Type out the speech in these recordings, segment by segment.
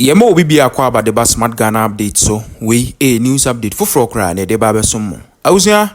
Yema obi bia kwa about the Smart Ghana update so we a news update for frokra ne de ba be somo. Awusia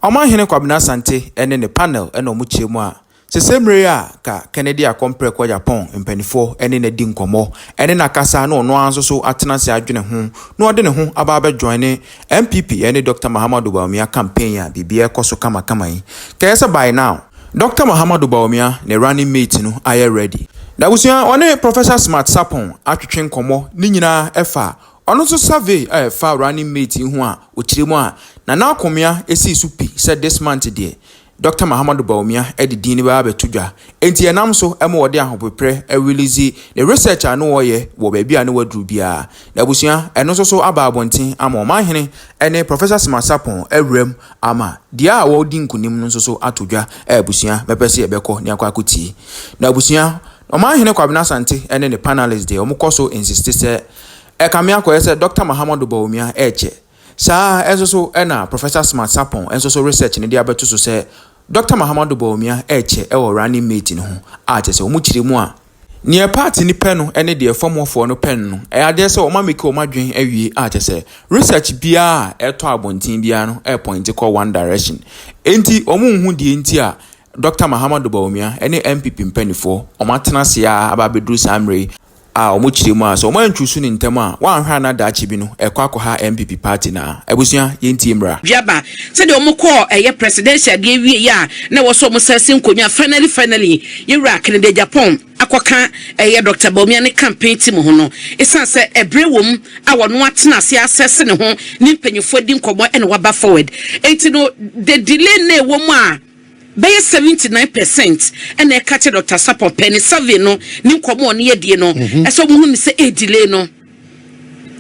Omanhene kwabena sante ene ne panel ene omuchemu a sesemre a ka Kennedy akompre kwa Agyapong mpanifo ene ne di nkomo ene na kasa na ono anso so atena se adwene ho na ode ne ho aba be join MPP ene Dr. Bawaumia campaign a bibia ekoso kama yi. Kayesa by now Dr. Bawaumia ne running mate no aye ready. Da busia one Professor Smart sapon atwetwe nkomo ni nyina efa ono so survey fa running mate hu a okiremu a na akomia esi supi said this month there Dr. Bawaumia edidi ni ba betudwa enti enam so emo wode ahopepre release the research anu oye wo ba bia na wadru bia da busia eno so aba abonten ama Omanhene ene Professor Smart sapon ewrem ama dia a wodi nkunim no so atodwa busia mepese ebekọ ni akwakuti da busia Omanhene kwabena sante ene ne panelists de omukoso insist say ekamia kwese Dr. Bawaumia eche sa esoso ena Professor Smart sapon enso research ne dia beto so say Dr. Bawaumia eche ewo running mate no ate se omukiremu a ne party ni pen no ene de formofo no pen no ade se omameke omadwen awie ate se research bia eto abontin bia no point call one direction enti omunhu die enti a Dr. Bawaumia ene MPP mpanifo omatena se a ababedru samre a omukiremu a so omantwusu ni ntema wanhwa na dachi bi no ekwakoha MPP party na ebusia yenti mra biaba se de omukọ eye presidential de wie ya na wo so omsase nkonya finally yewra kene de Agyapong akoka eye Dr. Bawaumia ne campaign team ho no esanse ebrewom a wono atena ase assess ne ho ni mpanyifo di nkomo ene waba forward enti no the delay na ewom a By 79% and a catcher Dr. Sapon penny Savino, new common near Dino, as someone say a delay no.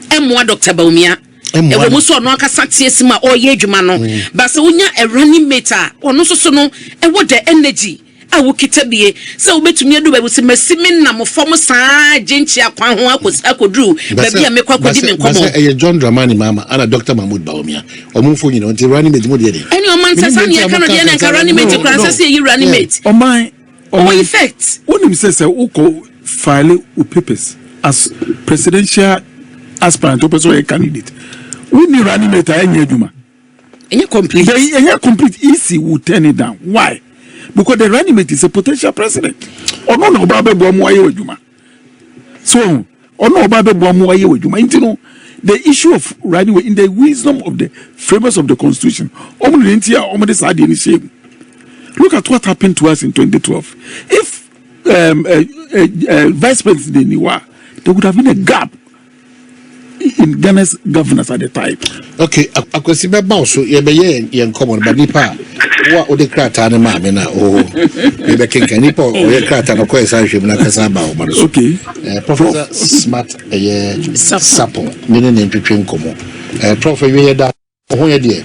M1 Dr. Bawaumia, and we saw no Casaxima or Yejumano, but so a running meter or no so no, and what the energy. I will keep be so bet me do with some simin number former side Jinchia Kwan was I could do, baby I make what could John Dramani Mama and Dr. Bawaumia or Mufo, you know, until running mate. And your man says, I cannot running mate to class, you running mate. On my effect. One of them says, Uko file papers as presidential aspirant or candidate. When you running mate, I need you. And you complete easy will turn it down. Why? Because the running mate is a potential president. Or no, Babe Boamuaye Juma. So, or no, Babe Boamuaye Juma. You know, the issue of running in the wisdom of the framers of the Constitution. Look at what happened to us in 2012. If Vice President Niwa, there would have been a gap in Ghana's governance at the time. Okay, I could see my boss, so you're in common, but Nipa. What would the crata and mamma or maybe King Nipo or crata or question like a okay, Professor Smart a supple, meaning in between common. Prof, you hear that? Oh, dear.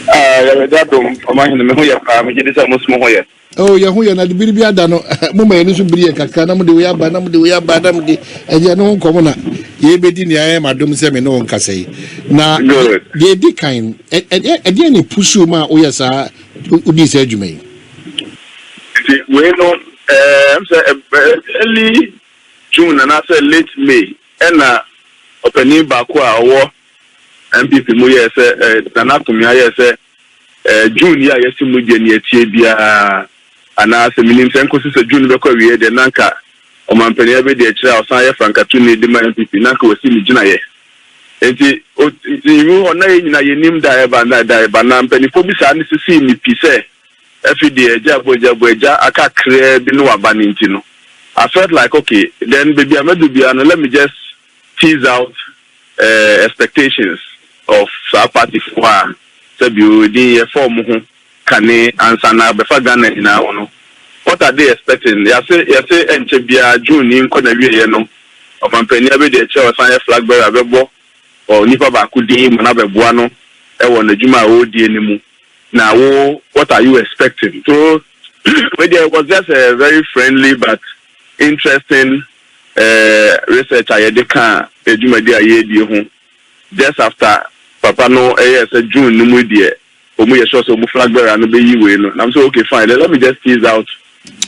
Adom, Omanhene, almost more. Oh, Yahu, and I'd be done. Mumma, should be a cacanam, the way I banam, the way I badam, and you know, commoner. Ye bedin ya am Adom Semino Casse. Now, ye decline, and any push you ma, oh, yes, this edge me. We know, early June and after late May, and opening Bakwa war, MPP Muya said, Nanakumia said, June, yes, Mudia, Tibia, and as a minimum, Sankosis, June, Bekoria, the Nanka. Omanhene ebe de kira osan frankatuni de man pipi na ko si mi gina ye enti you ona nyina yenim da eba na mpanifo bi sa ne sisi ni pise efide Agyapong aka kre bi no waba ni ntino. I felt like okay, then baby amadu bia no, let me just tease out expectations of our party for sabi di form ho kane ansa na befa Ghana ina wono. What are they expecting? You say Enchebia June in Konawi no. Omanhene ebe de chair sign flag bearer abebo or nipa bakudi manabe buano e won adwuma o die nimu. Now what are you expecting? So it was just a very friendly but interesting research I had can adwuma di aye di ho. Just after Papa no say June nimu die omu ye sure so mu flag bearer no be yiwe no. I'm so okay fine. Let me just tease out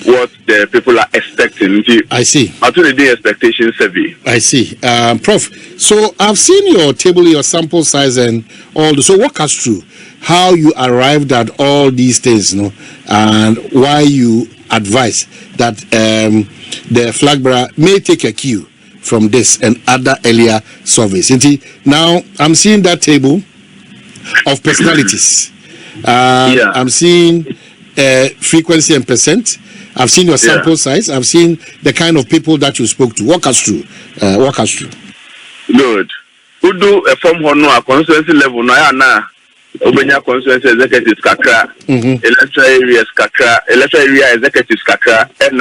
what the people are expecting. I see. After the day expectation survey. I see. Prof, so I've seen your table, your sample size and all. So walk us through how you arrived at all these things, and why you advise that the flag bearer may take a cue from this and other earlier surveys. Now, I'm seeing that table of personalities. I'm seeing frequency and percent. I've seen your sample size. I've seen the kind of people that you spoke to. Walk us through. Good. Who do a form a constituency level na Obenya constituency executives kakra, electoral areas kakra, electoral area executives kakra, and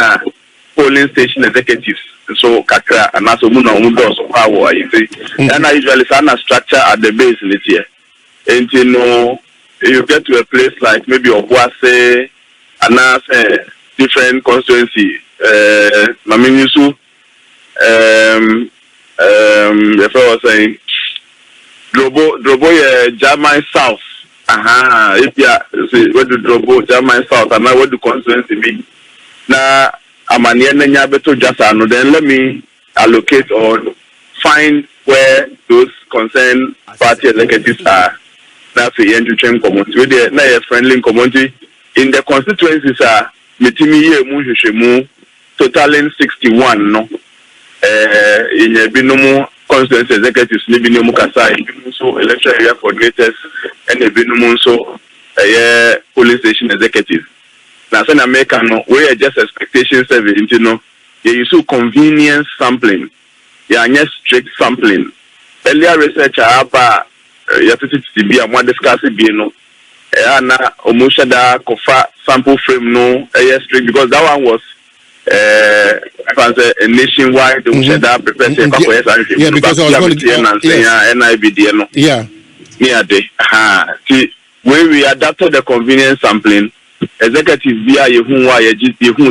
polling station executives. So kakra and also muna so power. You see, and I usually say a structure at the base in it here. And you get to a place like maybe Obuase, and different constituency. Maminisu, if I was saying, Drobo German South. If you where do Drobo German South, and now what do constituency mean? Now, I'm an beto Jasano. Then let me allocate or find where those concerned party executives are. That's the end to train community. We're a friendly community in the constituencies are. Metimi mu totaling 61 no in binomu constituency executives ni binomu kasa so electoral area coordinators and binomu so police station executives na say na make no we just expectation survey you use convenience sampling ya strict sampling earlier research aba ya titi bi am discuss bi no na omushada kofa sample frame no strict because that one was a nationwide omushada prepare because I was going to NIBD no near day we adapted the convenience sampling executive via you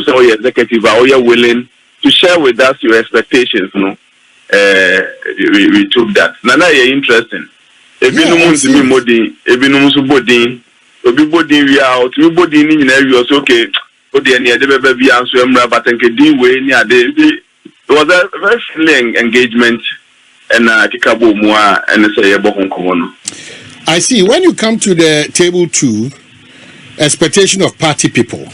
so executive are you willing to share with us your expectations no we took that na interesting ebinum ntimi modin ebinum so bodin obi bodin wi out mi bodin ni nyina wi so okay o de ne de beba bi anso emra batanke din we ni ade it was a very friendly engagement and kikabo mu a and say yebo honkomo no. I see. When you come to the table 2, expectation of party people,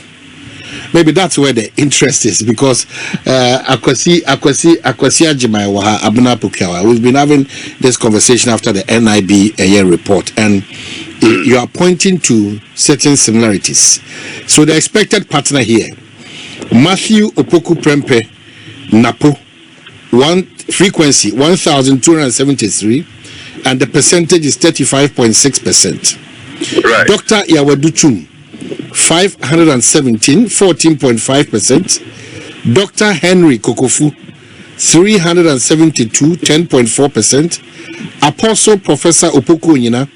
maybe that's where the interest is because Akwasi Ajimaiwa Abuna Pukawa. We've been having this conversation after the NIB report, and you are pointing to certain similarities. So the expected partner here, Matthew Opoku Prempe Napo, frequency 1,273, and the percentage is 35.6%. Right. Dr. Yawaduchum 517, 14.5%. Dr. Henry Kokofu 372, 10.4%. Apostle Professor Opoku Onyina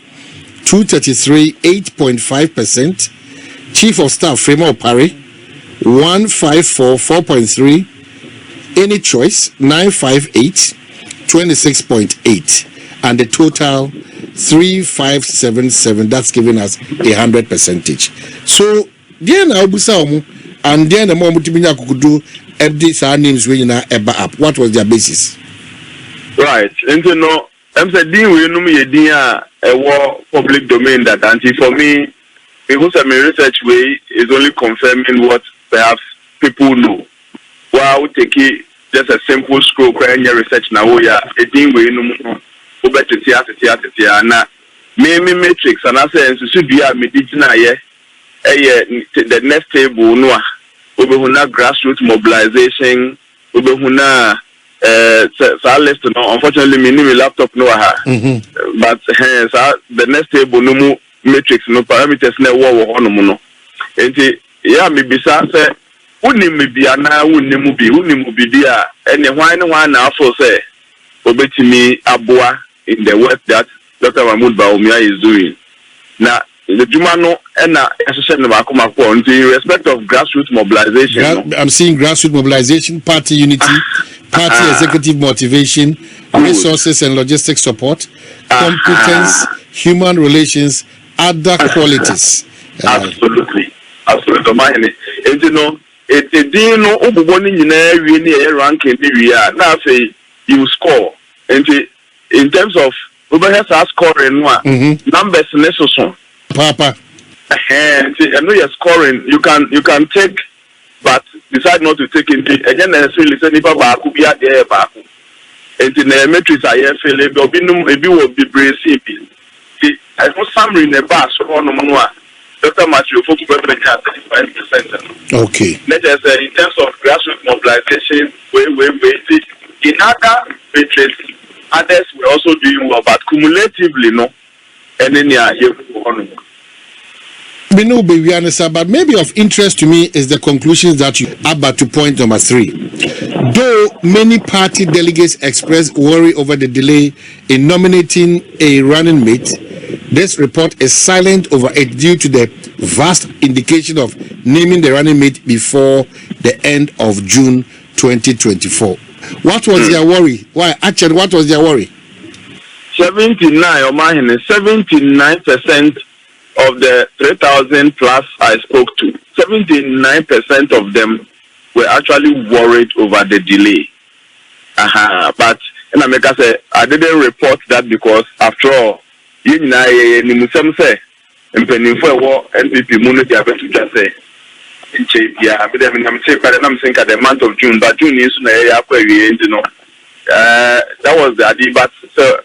233, 8.5%. Chief of Staff Frema Opare 154, 4.3. Any Choice 958, 26.8. And the total 3577, that's giving us 100%. So then I will say and then the more multimedia could do these names when eba up. What was their basis? Right. And I'm saying we know me a war public domain that anti for me because my research way is only confirming what perhaps people know. Wow, take it just a simple scroll crying your research now we know na me matrix and I say should be a medicina the next table no obehuna grassroots mobilization obehuna list no unfortunately me need laptop no but the next table no matrix no parameters na wo no no enti ya me bisa say unim me bia na unim bi dia ene hwan na afo say obetimi aboa in the work that Dr. Bawaumia is doing. Now, the Jumano and in respect of grassroots mobilization. I'm seeing grassroots mobilization, party unity, party executive motivation, resources and logistics support, competence, human relations, other qualities. Absolutely. And it didn't know Obuboni in a ranking area. Now say you score. And in terms of Uber scoring numbers necessary. Papa. And I know you're scoring. You can take, but decide not to take it. Again, necessarily say nipa baako bi ade baako. And in the metrics I feel Obinim ebi will be bracing. I know summary in the bus on Monua. Dr. Matthew focus 35%. Okay. Let us say in terms of grassroots mobilization, in other metrics, others were also doing well, but cumulatively, no. And then but maybe of interest to me is the conclusions that you about to point number 3. Though many party delegates expressed worry over the delay in nominating a running mate, this report is silent over it due to the vast indication of naming the running mate before the end of June 2024. What was their worry? Why? Actually, what was their worry? 79% of the 3,000 plus I spoke to, 79% of them were actually worried over the delay. But and I say I didn't report that because after all, you know, say NPP money to just say yeah, but I'm saying the month of June, but June is you know. That was the idea, but so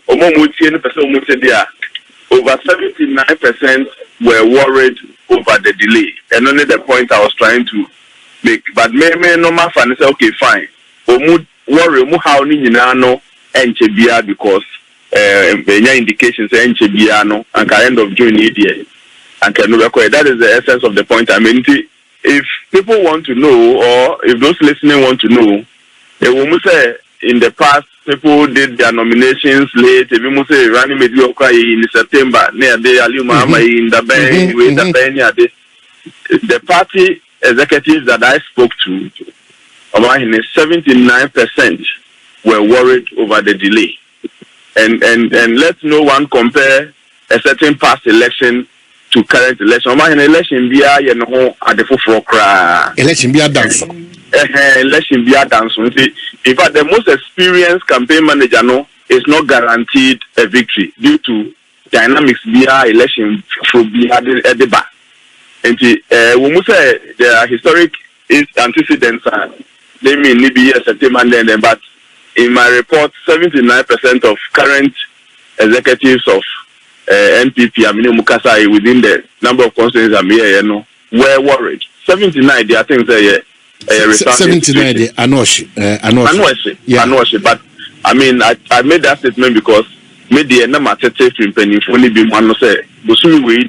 over 79% were worried over the delay, and only the point I was trying to make. But me normal fan say okay, fine. Worry how ni no enchebia because indications enchebia no and end of June year and can record. That is the essence of the point. I mean, if people want to know, or if those listening want to know, they will say in the past people did their nominations late. If you say running mediocre in September, near the Aluma in the bank, with the bank, the party executives that I spoke to, Omanhene, 79% were worried over the delay. And let no one compare a certain past election to current election. Omanhene election biya ye no at the forefront. Election biya dance. Election biya dance. In fact, the most experienced campaign manager no is not guaranteed a victory due to dynamics biya election for biya at the back. And when we say there are historic antecedents, they mean maybe a September then, but in my report, 79% of current executives of NPP, Mukasai, within the number of constituencies I'm here, you know, were worried. 79, they are things that 79, they Anoshi. But I mean, I made that statement because media number safe to penny if only be one say, Busumi we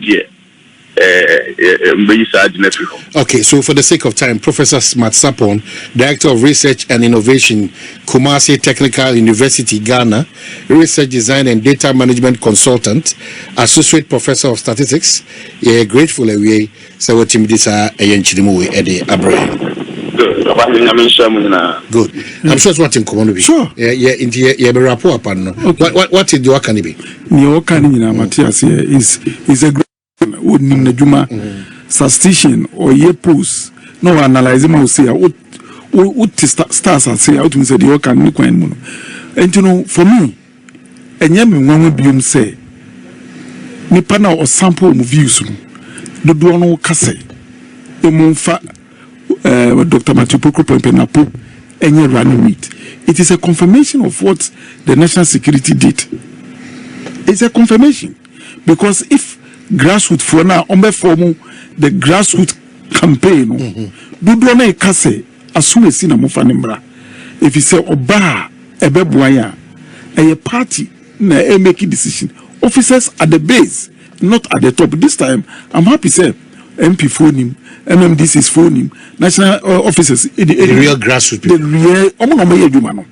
Okay, so for the sake of time, Professor Smart Sapon, Director of Research and Innovation, Kumasi Technical University, Ghana, Research Design and Data Management Consultant, Associate Professor of Statistics, grateful away, so what you this are a Ede Abraham. Good. I'm sure it's what in common. Sure. Yeah, rapport upon. What is your can be? Your can Matthias here is a great Juma suspicion or ye post no analyze him say what stars and say out say the can look and you know for me and yam one bium say nipa na or sample of views do no kase emunfa Dr. Matthew Pempenapo any running meet. It is a confirmation of what the national security did. It's a confirmation because if grassroots for now on form the grassroots campaign do na kase assume sina mo fanembra if you say oba ebebuaya a party na make decision officers at the base not at the top. This time I'm happy say MP phone him, MMDC's phone him, national officers the real grassroots the real no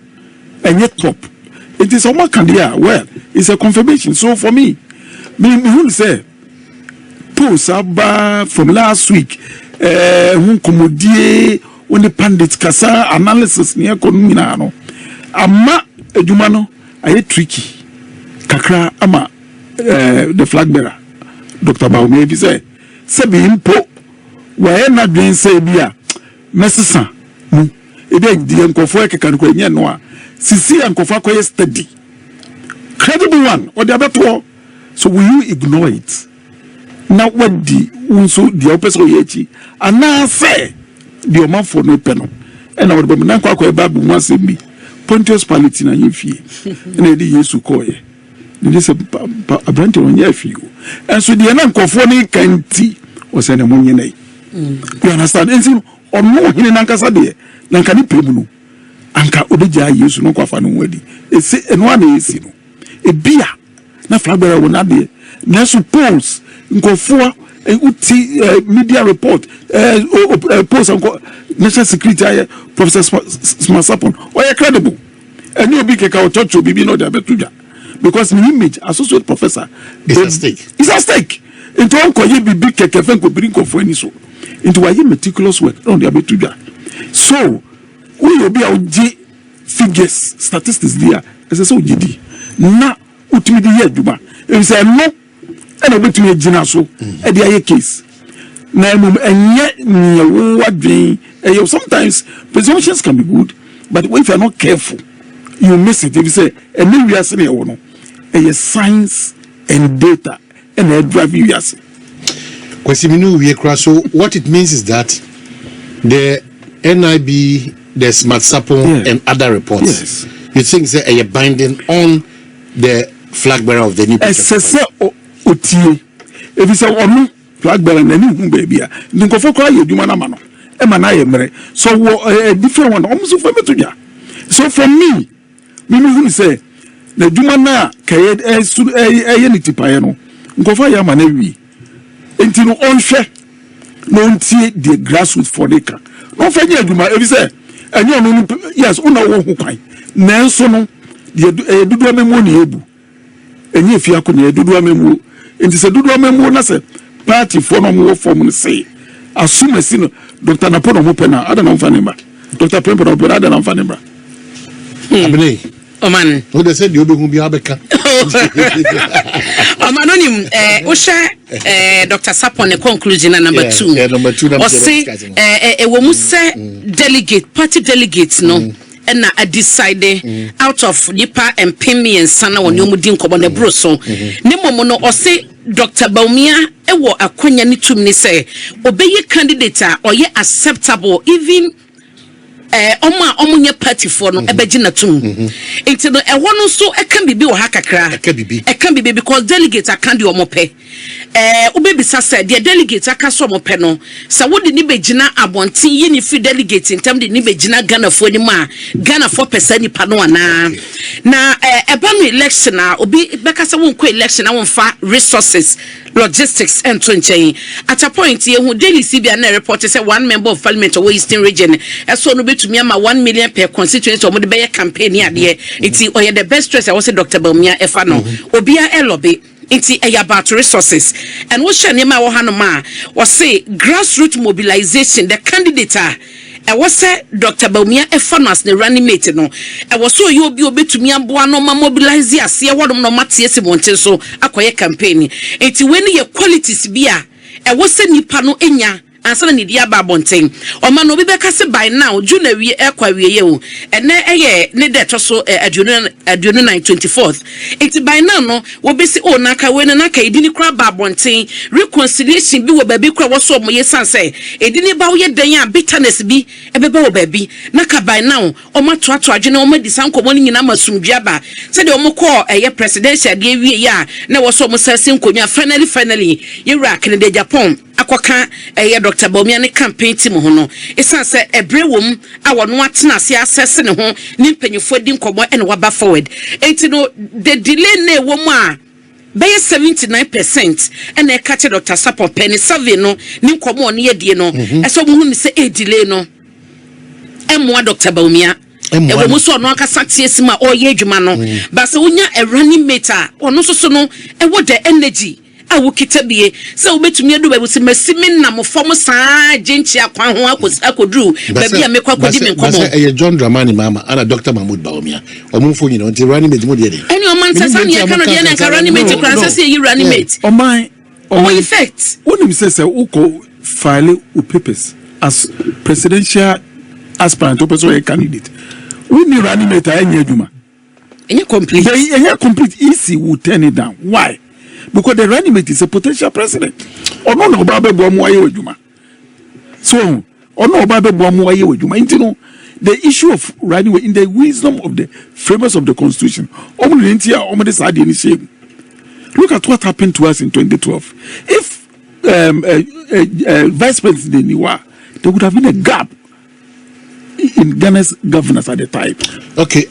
and yet top it is a candia well it's a confirmation. So for me who say post about from last week who komodie when the pandits kasa analysis near konumina no ama eduma no aye tricky kakra ama the flag bearer Dr. Bawaumia bi say be impo why na dwen say bia mesisa mu ebe di enkofo ekeka ko enye no a sisi enkofo akoye steady credible one or the abeto so will you ignore it now what the unso the opeso yechi ana say the oman for no peno and our bomna kwa kwa babu once me Pontius Pilate na yefie na edi Yesu koye they say abrante onye afie and so the enkofo ni kanti o say na monye na you understand and so ono hine nankasa de nanka ni premu no anka obeja Yesu no kwa fa no wadi ese eno ana esi no ebia na flagbara wona de na suppose nkofo uti media report post anko national secretary Prof Smart oye credible and you be keka church bibi no de abetuja because the image associate professor is at stake. It's at stake into anko ye bibi keke fen ko bring nkofo ani so into why meticulous work on the abetuja so we obi a figures statistics there as so gidi na utimi di ye aduma e say no e na betumi gina so e dey case na mum enye nyewo wadwen sometimes presumptions can be good but if you are not careful you miss it. If you say and we are saying no science and data and a drive you as so what it means is that the NIB, the Smart Sapon and other reports you think say a binding on the flag bearer of the new if you say oh flag bearer na ni baby a nkofo kwa ye duma na ma no e ma na ye mere so a different one almost for me to ja so for me who say na duma na kaye e ni tipaye no nkofo ya ma na wi enti no onhwe no ntie the grassroots for the car no fa nya duma if you say enyo no yes una wo hu kwan na nso no de dudu amemu ni ebu enye fi akọ dudu amemu enti se dudu amemu na se party for no mo form say assume sino Dr. Napono mo pena ada na mfa nemba Dr. Pempo na opera ada na mfa nemba abne Oman o de said you be hu bi abeka Omanonim o hye Dr. Sapon conclusion number 2 o say wo mu say delegate party delegates no and I decided out of Nipa and Pimi and Sana when you mudin kobo ne bro so ne no o say Dr. Bawaumia ewo akonya ni tumni say obeye candidate or ye acceptable even omunye party for no ebegina tum enti no e wono so e kan bibi wo hakakra e kan bibi because delegate akan de omope ubebisa say the delegate akaso omope no sa wodi ni begina abonten yi ni fi delegate intem de ni begina Ghana fo ni ma Ghana 4% ni pa no ana na eba no election na obi beka say won ko election na won fa resources logistics and twenty at a point ye hu daily CBN na report say one member of parliament of Eastern region so no betumi ama 1 million per constituency omo de be campaign ade iti oye the best choice I was Dr. Bawaumia efa no obia elobe iti about resources and what share nema wo hanoma was say grassroots mobilization the candidate I was say Dr. Bawaumia efanas ne running mate no I was so you obi obetumi aboa no ma mobilize ase wodom no matie se monten so akoye campaign enti when your qualities bia I was say nipa no enya answer ni dia ba bonten o ma no bi beka se by now June awie ekwa wie ye o ene eye ne de to so aduonu 24th it by now no wo be se o na ka we na ka edini kra ba bonten reconciliation bi wo ba bi kra wo so mo ye san say edini ba wo ye dan a bitterness bi ebeba wo ba bi na ka by now o ma to adwene o ma di san komo ni nyina masumdua ba se de o mo call eye presidential de wie ya na wo so mo sase nkonwa finally ye rack ne de Agyapong akoka eye Dr. Bawaumia ne campaign team ho no esan se ebrewom awo no atena se assess ne ho ni mpanyefo di nkomo ene waba forward enti no the delay na ewo mu a be 79% ene ka che Dr. Sapon penny survey no ni nkomo ne yedie no eso mu hu ni se delay no emwa Dr. Bawaumia ewo mu so no akasa tie sima oye adwuma no ba se wonya a running mate a ono so no ewo the energy awu kitabie se obetumi adu babu se masimi na mo fom saa genchi akwan ho akodru babi a mekwa kodi me nkomo e John Dramani mama ana Dr. Mahmoud Bawaumia omufo nyina onti running mate mo de dey any o man sasa ne ka no de na ka running mate kran se yi running mate o my effect wonim se uko file u papers as presidential aspirant or person candidate. We need running mate any juma. Any complete. Any complete easy will turn it down. Why? Because the running mate is a potential president. Or no babe bomu juma. So or no babe bomu juma. You know the issue of running in the wisdom of the framers of the constitution. Look at what happened to us in 2012. If Vice President Niwa, there would have been a gap in Ghana's governance at the time. Okay.